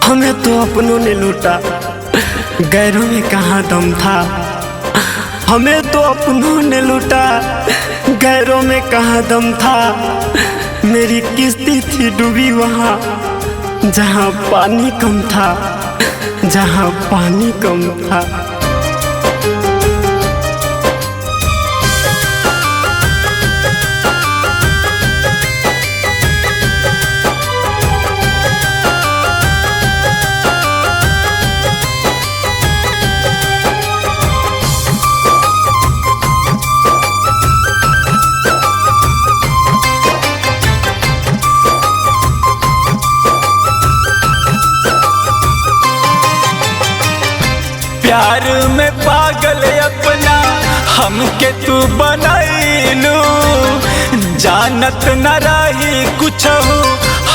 हमें तो अपनों ने लूटा, गैरों में कहाँ दम था। हमें तो अपनों ने लूटा, गैरों में कहाँ दम था। मेरी किस्ती थी डूबी वहाँ जहाँ पानी कम था, जहाँ पानी कम था। प्यार में पागल अपना हमके तू बनैलू, जानत न रही कुछ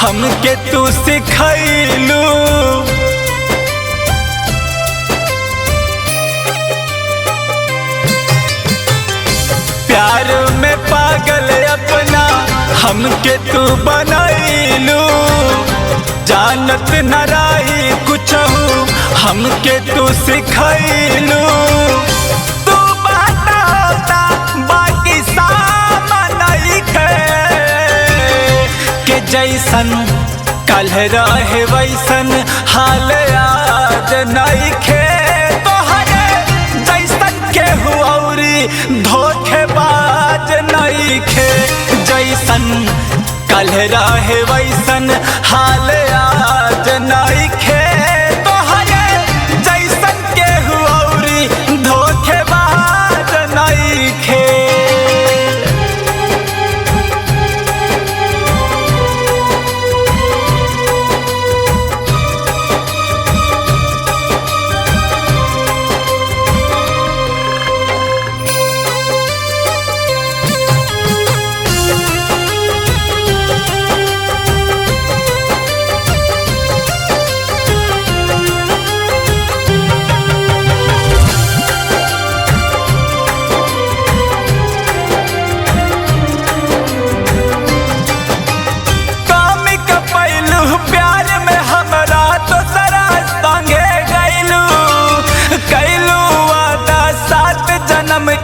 हमके तू सिखैलू। प्यार में पागल अपना हमके तू बनैलू, जानत न रही कुछ हमके तू सिखैलू। तू बात होता बाकी सामान नइखे, के जैसन कल रहे वैसन हाल आज नइखे। तोहरे जैसन केहू औरी धोखेबाज नइखे, जैसन कल रहे वैसन हाल आज नइखे।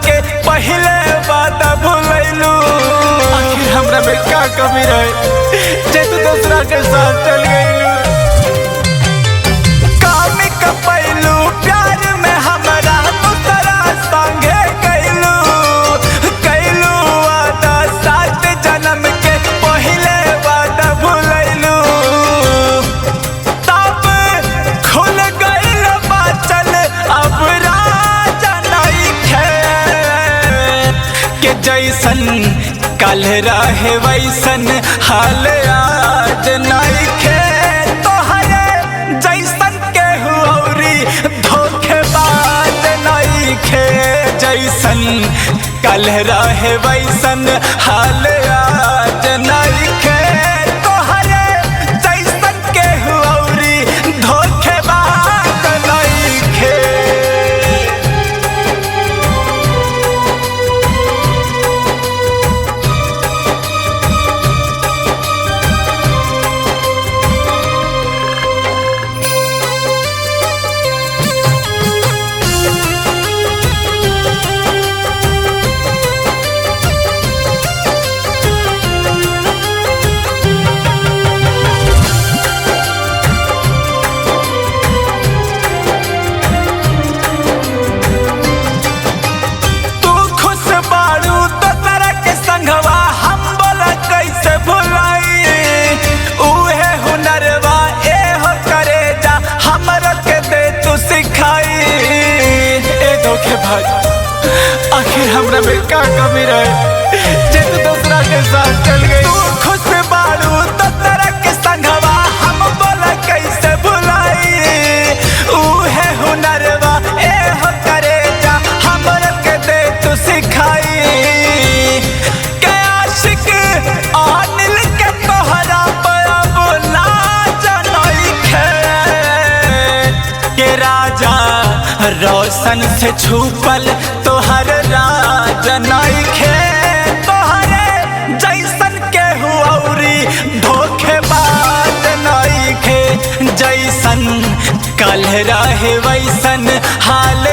के पहले वादा भूलैलू, आखिर हमरा में क्या कमी रहे जे तू दूसरा के साथ चल गईलू। काम कपैलू प्यार में हमरा दूसरा संगे गईलू, कैलू वादा 7 जन्म के पहले वादा भूलैलू। तब खुल गईल बाचल अब के जैसन कल रहे वैसन हाल आज नइखे। तोहरे जैसन केहू औरी धोखेबाज नइखे, जैसन कल रहे वैसन हाल आज नइखे। तोहरे जैसन केहू औरी धोखेबाज नइखे। आखिर हमरा में क्या कमी रहे जे तू दूसरा के साथ चल गई। तू खुश बाड़ू तो तेरा के संगवा हम बोला कैसे भुलाई। उहे हुनरवा ए हो करे जा हमरा के दे तू सिखाई। के आशिक अनिल के तोहरा पर अब लाज नइखे, के राजा रोशन से छुपल तोहर राज नइखे। तोहरे जैसन केहू औरी धोखेबाज नइखे, जैसन जैसन कल रहे वैसन हाल